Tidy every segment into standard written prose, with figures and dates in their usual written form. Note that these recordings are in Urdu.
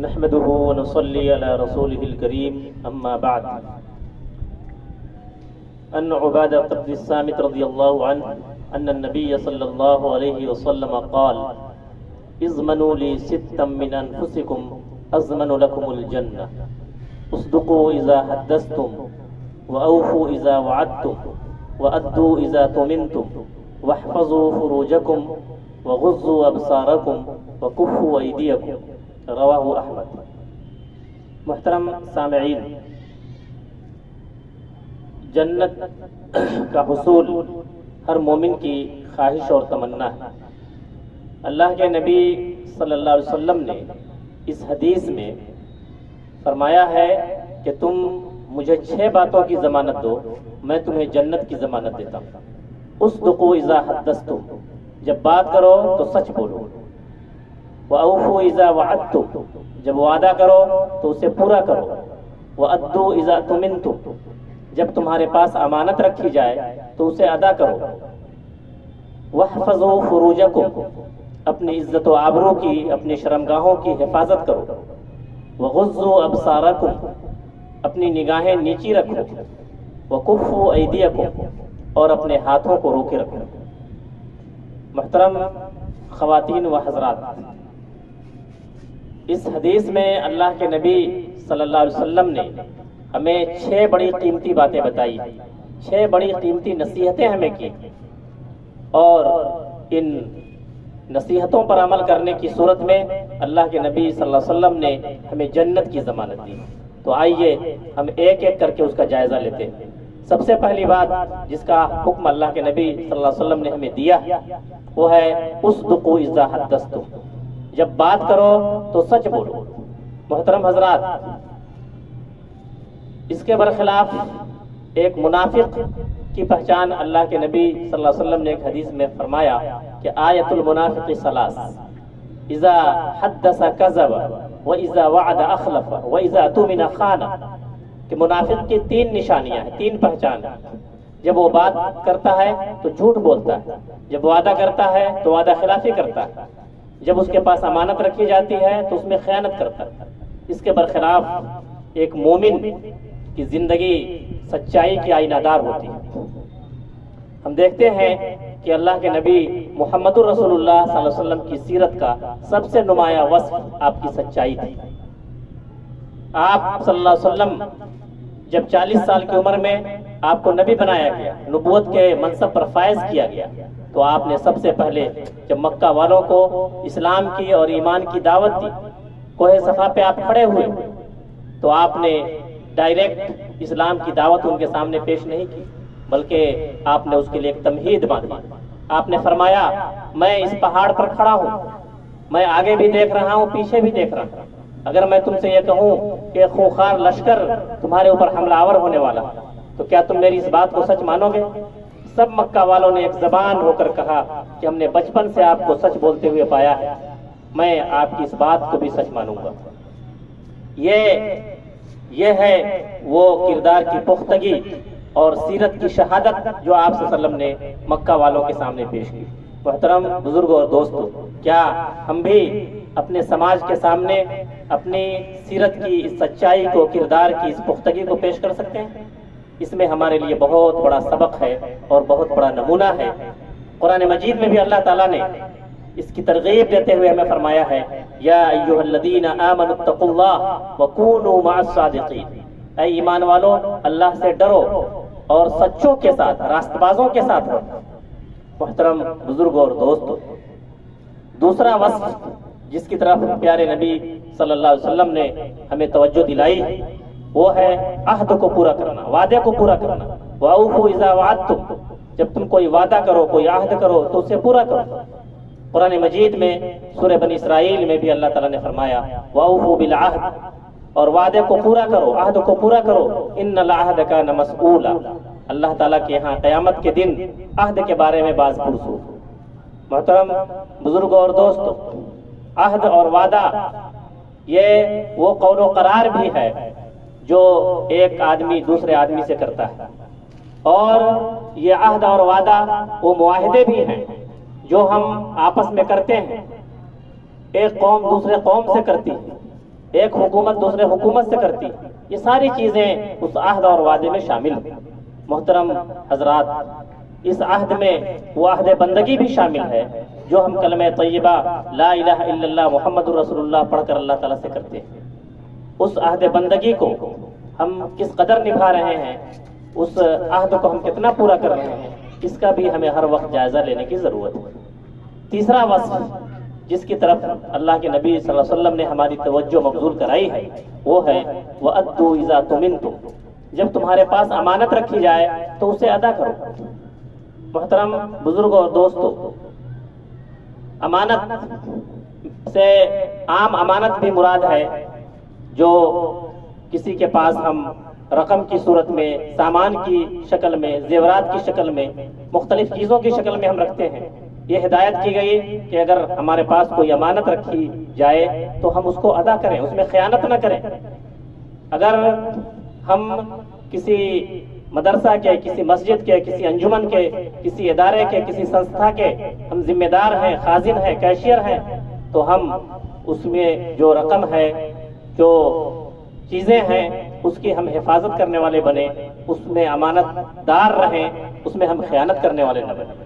نحمده ونصلي على رسوله الكريم أما بعد. أن عبادة بن الصامت رضي الله عنه أن النبي صلى الله عليه وسلم قال: اضمنوا لي ستا من أنفسكم أضمن لكم الجنة، اصدقوا إذا حدثتم، وأوفوا إذا وعدتم، وأدوا إذا تمنتم، واحفظوا فروجكم، وغضوا أبصاركم، وكفوا أيديكم. رواہ احمد. محترم سامعین، جنت کا حصول ہر مومن کی خواہش اور تمنا ہے. اللہ کے نبی صلی اللہ علیہ وسلم نے اس حدیث میں فرمایا ہے کہ تم مجھے 6 باتوں کی ضمانت دو، میں تمہیں جنت کی ضمانت دیتا ہوں. اصدقوا اذا حدثتم، جب بات کرو تو سچ بولو. وَأَوْفُوا إِذَا وَعَدتُّمْ، جب وعدہ کرو تو اسے پورا کرو. وَأَدُّوا إِذَا تُمِنْتُمْ، جب تمہارے پاس امانت رکھی جائے تو اسے ادا کرو. وَاحْفَظُوا فُرُوجَكُمْ، اپنی عزت و آبرو کی، اپنی شرمگاہوں کی حفاظت کرو. وَغُضُّوا أَبْصَارَكُمْ، اپنی نگاہیں نیچی رکھو. وَكُفُّوا أَيْدِيَكُمْ، اور اپنے ہاتھوں کو روکے رکھو. محترم خواتین و حضرات، اس حدیث میں اللہ کے نبی صلی اللہ علیہ وسلم نے ہمیں 6 بڑی قیمتی باتیں بتائی، 6 بڑی قیمتی نصیحتیں ہمیں کی، اور ان نصیحتوں پر عمل کرنے کی صورت میں اللہ کے نبی صلی اللہ علیہ وسلم نے ہمیں جنت کی ضمانت دی. تو آئیے ہم ایک ایک کر کے اس کا جائزہ لیتے ہیں. سب سے پہلی بات جس کا حکم اللہ کے نبی صلی اللہ علیہ وسلم نے ہمیں دیا وہ ہے اصدقوا اذا حدثتم، جب بات کرو تو سچ بولو. محترم حضرات، اس کے برخلاف ایک منافق کی پہچان اللہ کے نبی صلی اللہ علیہ وسلم نے ایک حدیث میں فرمایا کہ آیت المنافق ثلاث: اذا حدث کذب، واذا وعد اخلف، واذا اؤتمن خان. کہ منافق کی 3 نشانیاں ہیں، 3 پہچان. جب وہ بات کرتا ہے تو جھوٹ بولتا ہے، جب وعدہ کرتا ہے تو وعدہ خلافی کرتا ہے، جب اس کے پاس امانت رکھی جاتی ہے تو اس میں خیانت کرتا ہے. اس کے برخلاف ایک مومن کی زندگی سچائی کی آئینہ دار ہوتی ہے. ہم دیکھتے ہیں کہ اللہ کے نبی محمد الرسول اللہ صلی اللہ علیہ وسلم کی سیرت کا سب سے نمایاں وصف آپ کی سچائی تھی. آپ صلی اللہ علیہ وسلم جب 40 سال کی عمر میں آپ کو نبی بنایا گیا، نبوت کے منصب پر فائز کیا گیا، تو آپ نے سب سے پہلے جب مکہ والوں کو اسلام کی اور ایمان کی دعوت دی، کوہ صفا پہ آپ کھڑے ہوئے، تو آپ نے ڈائریکٹ اسلام کی دعوت ان کے سامنے پیش نہیں کی، بلکہ آپ نے اس کے لیے ایک تمہید باندھی. آپ نے فرمایا میں اس پہاڑ پر کھڑا ہوں، میں آگے بھی دیکھ رہا ہوں، پیچھے بھی دیکھ رہا ہوں. اگر میں تم سے یہ کہوں کہ خونخوار لشکر تمہارے اوپر حملہ آور ہونے والا، تو کیا تم میری اس بات کو سچ مانو گے؟ سب مکہ والوں نے ایک زبان ہو کر کہا کہ ہم نے بچپن سے آپ کو سچ بولتے ہوئے پایا ہے، میں آپ کی اس بات کو بھی سچ مانوں گا. یہ ہے وہ کردار کی پختگی اور سیرت کی شہادت جو آپ صلی اللہ علیہ وسلم نے مکہ والوں کے سامنے پیش کی. محترم بزرگوں اور دوستو، کیا ہم بھی اپنے سماج کے سامنے اپنی سیرت کی اس سچائی کو، کردار کی اس پختگی کو پیش کر سکتے ہیں؟ اس میں ہمارے لیے بہت بڑا سبق ہے اور بہت بڑا نمونہ ہے. قرآن مجید میں بھی اللہ تعالیٰ نے اس کی ترغیب دیتے ہوئے ہمیں فرمایا ہے یا ایھا الذین آمنوا اتقوا اللہ وکونوا مع الصادقین. اے ایمان والو، اللہ سے ڈرو اور سچوں کے ساتھ، راست بازوں کے ساتھ رہو. محترم بزرگوں اور دوستو، دوسرا وصف جس کی طرف پیارے نبی صلی اللہ علیہ وسلم نے ہمیں توجہ دلائی وہ ہے عہد کو پورا کرنا، وعدے کو پورا کرنا. وَأَوْفُوا إِذَا وَعَدتُّمْ، جب تم کوئی وعدہ کرو، کوئی عہد کرو تو اسے پورا کرو. قرآن مجید میں سورہ بنی اسرائیل میں بھی اللہ تعالیٰ نے فرمایا وَأَوْفُوا بِالْعَهْدِ، اور وعدے کو پورا کرو، عہد کو پورا کرو. إِنَّ الْعَهْدَ كَانَ مَسْئُولًا، اللہ تعالیٰ کے ہاں قیامت کے دن عہد کے بارے میں باز پرسوں. محترم بزرگوں اور دوستو، عہد اور وعدہ یہ وہ قول و قرار بھی ہے جو ایک آدمی دوسرے آدمی سے کرتا ہے، اور یہ عہد اور وعدہ وہ معاہدے بھی ہیں جو ہم آپس میں کرتے ہیں. ایک قوم دوسرے قوم سے کرتی ہے، ایک حکومت دوسرے حکومت سے کرتی، یہ ساری چیزیں اس عہد اور وعدے میں شامل ہیں۔ محترم حضرات، اس عہد میں وہ عہد بندگی بھی شامل ہے جو ہم کلمہ طیبہ لا الہ الا اللہ محمد رسول اللہ پڑھ کر اللہ تعالیٰ سے کرتے ہیں۔ اس عہد بندگی کو ہم کس قدر نبھا رہے ہیں، اس عہد کو ہم کتنا پورا کر رہے ہیں، اس کا بھی ہمیں ہر وقت جائزہ لینے کی ضرورت ہے۔ تیسرا وصف جس کی طرف اللہ کے نبی صلی اللہ علیہ وسلم نے ہماری توجہ مبذول کرائی ہے وہ ہے وَأَدُّوا إِذَا تُمِنْتُمْ، جب تمہارے پاس امانت رکھی جائے تو اسے ادا کرو۔ محترم بزرگوں اور دوستو، امانت سے عام امانت بھی مراد ہے جو کسی کے پاس ہم رقم کی صورت میں، سامان کی شکل میں، زیورات کی شکل میں، مختلف چیزوں کی شکل میں ہم رکھتے ہیں۔ یہ ہدایت کی گئی کہ اگر ہمارے پاس کوئی امانت رکھی جائے تو ہم اس کو ادا کریں، اس میں خیانت نہ کریں۔ اگر ہم کسی مدرسہ کے، کسی مسجد کے، کسی انجمن کے، کسی ادارے کے، کسی سنستھا کے ہم ذمہ دار ہیں، خازن ہیں، کیشیئر ہیں، تو ہم اس میں جو رقم ہے، جو چیزیں ہیں، اس کی ہم حفاظت کرنے والے بنیں، اس میں امانت دار رہیں، اس میں ہم خیانت کرنے والے نہ بنیں۔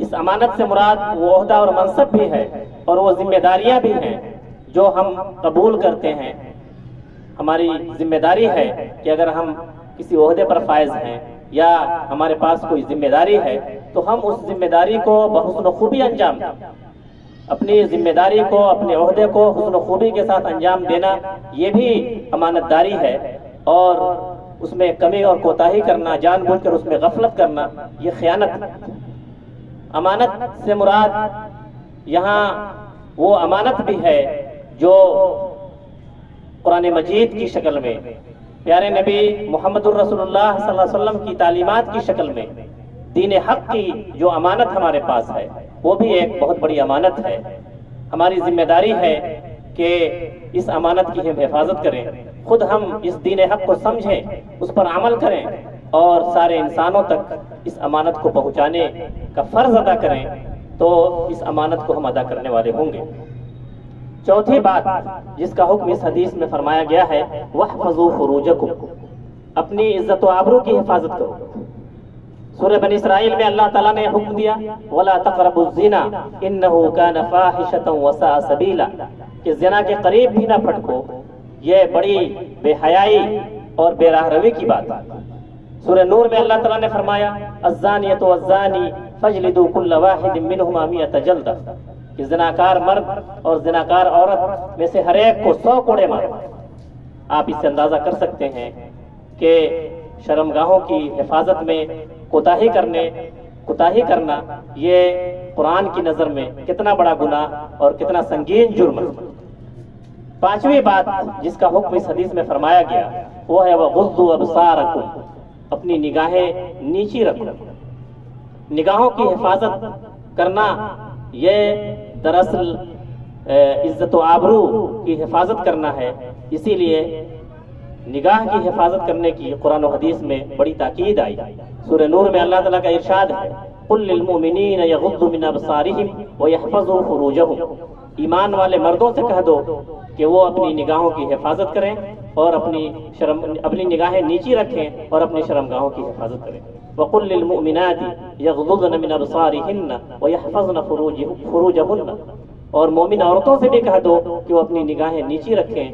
اس امانت سے مراد وہ عہدہ اور منصب بھی ہے اور وہ ذمہ داریاں بھی ہیں جو ہم قبول کرتے ہیں۔ ہماری ذمہ داری ہے کہ اگر ہم کسی عہدے پر فائز ہیں یا ہمارے پاس کوئی ذمہ داری ہے تو ہم اس ذمہ داری کو بحسن و خوبی انجام دیں۔ اپنی ذمہ داری کو، اپنے عہدے کو حسن و خوبی کے ساتھ انجام دینا یہ بھی امانت داری ہے، اور اس میں کمی اور کوتاہی کرنا، جان بوجھ کر اس میں غفلت کرنا، یہ خیانت۔ امانت سے مراد یہاں وہ امانت بھی ہے جو قرآن مجید کی شکل میں، پیارے نبی محمد الرسول اللہ صلی اللہ علیہ وسلم کی تعلیمات کی شکل میں، دین حق کی جو امانت ہمارے پاس ہے وہ بھی ایک بہت بڑی امانت ہے۔ ہماری ذمہ داری ہے کہ اس امانت کی ہم حفاظت کریں، خود ہم اس دین حق کو سمجھیں، اس پر عمل کریں اور سارے انسانوں تک اس امانت کو پہنچانے کا فرض ادا کریں، تو اس امانت کو ہم ادا کرنے والے ہوں گے۔ چوتھی بات جس کا حکم اس حدیث میں فرمایا گیا ہے وَاحْفَظُوا فُرُوجَكُمْ، اپنی عزت و آبرو کی حفاظت کرو۔ سورہ بنی اسرائیل میں اللہ تعالیٰ نے حکم دیا وَلَا تَقْرَبُوا الزِّنَا إِنَّهُ كَانَ فَاحِشَةً وَسَاءَ سَبِيلًا، کہ زنا کے قریب بھی نہ پھٹکو، یہ بڑی بے حیائی اور بے راہ روی کی بات ہے۔ سورہ نور میں اللہ تعالیٰ نے فرمایا الزانیۃ والزانی فاجلدوا کل واحد منہما 100 جلدہ، کہ زناکار مرد اور زناکار عورت میں سے ہر ایک کو 100 کوڑے مارو۔ آپ اس سے اندازہ کر سکتے ہیں کہ شرمگاہوں کی حفاظت میں کوتاہی کرنا یہ قرآن کی نظر میں کتنا بڑا گناہ اور کتنا سنگین جرم ہے۔ پانچویں بات جس کا حکم اس حدیث میں فرمایا گیا وہ ہے وَغُضُّوا أَبْصَارَكُمْ، اپنی نگاہیں نیچی رکھو۔ نگاہوں کی حفاظت کرنا یہ دراصل عزت و آبرو کی حفاظت کرنا ہے، اسی لیے نگاہ کی حفاظت کرنے کی قرآن و حدیث میں بڑی تاکید آئی۔ سورہ نور میں اللہ تعالیٰ کا ارشاد ہے قُلْ لِلْمُؤْمِنِينَ يَغُضُّوا مِنْ أَبْصَارِهِمْ وَيَحْفَظُوا فُرُوجَهُمْ، ایمان والے مردوں سے کہہ دو کہ وہ اپنی نگاہوں کی حفاظت کریں اور اپنی نگاہیں نیچی رکھیں اور اپنی شرمگاہوں کی حفاظت کریں۔ وَقُلْ لِلْمُؤْمِنَاتِ يَغْضُضْنَ مِنْ أَبْصَارِهِنَّ وَيَحْفَظْنَ فُرُوجَهُنَّ، اور مومن عورتوں سے بھی کہہ دو کہ وہ اپنی نگاہیں نیچی رکھیں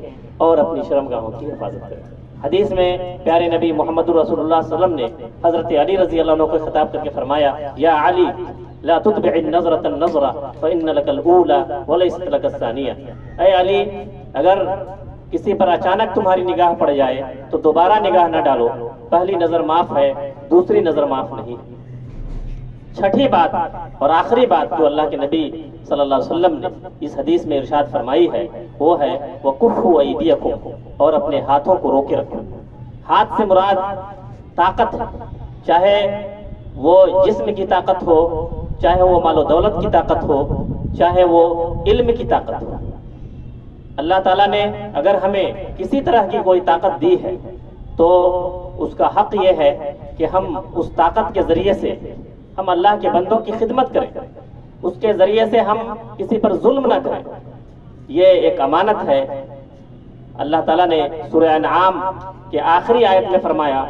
اور اپنی شرمگاہوں کی حفاظت کریں۔ حدیث میں پیارے نبی محمد رسول اللہ صلی اللہ علیہ وسلم نے حضرت علی رضی اللہ عنہ کو خطاب کر کے فرمایا یا علی لا تتبع النظرة النظرة فإن لك الأولى وليست لك الثانية، اے علی اگر کسی پر اچانک تمہاری نگاہ پڑ جائے تو دوبارہ نگاہ نہ ڈالو، پہلی نظر معاف ہے، دوسری نظر معاف نہیں۔ چھٹی بات اور آخری بات جو اللہ کے نبی صلی اللہ علیہ وسلم نے اس حدیث میں ارشاد فرمائی ہے وہ ہے وَكُفُّوا أَيْدِيَكُمْ، اور اپنے ہاتھوں کو روکے رکھو۔ ہاتھ سے مراد طاقت، چاہے وہ جسم کی طاقت ہو، چاہے وہ مال و دولت کی طاقت ہو، چاہے وہ علم کی طاقت ہو۔ اللہ تعالیٰ نے اگر ہمیں کسی طرح کی کوئی طاقت دی ہے تو اس کا حق یہ ہے کہ ہم اس طاقت کے ذریعے سے ہم اللہ کے بندوں کی خدمت کریں، اس کے ذریعے سے ہم کسی پر ظلم نہ کریں۔ یہ ایک امانت ہے۔ اللہ تعالیٰ نے سورہ انعام کے آخری آیت میں فرمایا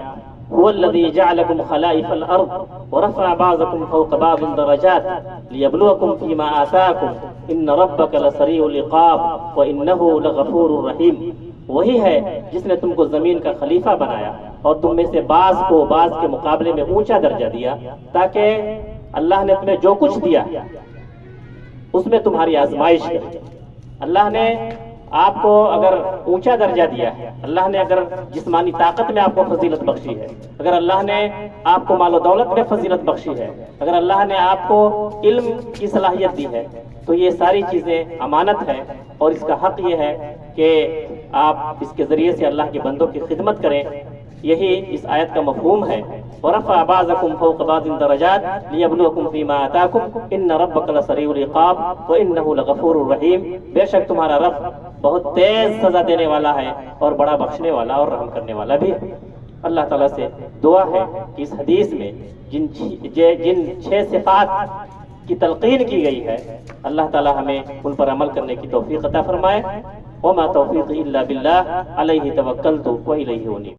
هو الذي جعلكم خلائف الارض ورفع بعضكم فوق بعض درجات ليبلوكم فيما آتاكم ان ربك لسريع العقاب وانه لغفور رحيم۔ وہی ہے جس نے تم کو زمین کا خلیفہ بنایا اور تم میں سے بعض کو بعض کے مقابلے میں اونچا درجہ دیا، تاکہ اللہ نے تمہیں جو کچھ دیا اس میں تمہاری آزمائش کرے۔ اللہ نے آپ کو اگر اونچا درجہ دیا ہے، اللہ نے اگر جسمانی طاقت میں آپ کو فضیلت بخشی ہے، اگر اللہ نے آپ کو مال و دولت میں فضیلت بخشی ہے، اگر اللہ نے آپ کو علم کی صلاحیت دی ہے، تو یہ ساری چیزیں امانت ہے، اور اس کا حق یہ ہے کہ آپ اس کے ذریعے سے اللہ کے بندوں کی خدمت کریں۔ یہی اس آیت کا مفہوم ہے۔ وَرَفَعَ بَعْضَكُمْ فَوْقَ بَعْضٍ دَرَجَاتٍ لِيَبْلُوَكُمْ فِي مَا آتَاكُمْ إِنَّ رَبَّكَ لَسَرِيعُ الْعِقَابِ وَإِنَّهُ لَغَفُورٌ رَحِيمٌ۔ بے شک تمہارا رب بہت تیز سزا دینے والا ہے اور بڑا بخشنے والا اور رحم کرنے والا بھی ہے۔ اللہ تعالیٰ سے دعا ہے کہ اس حدیث میں جن 6 صفات کی تلقین کی گئی ہے، اللہ تعالیٰ ہمیں ان پر عمل کرنے کی توفیق عطا فرمائے۔ وما توفیقی الا باللہ علیہ توکلت وإلیہ انیب۔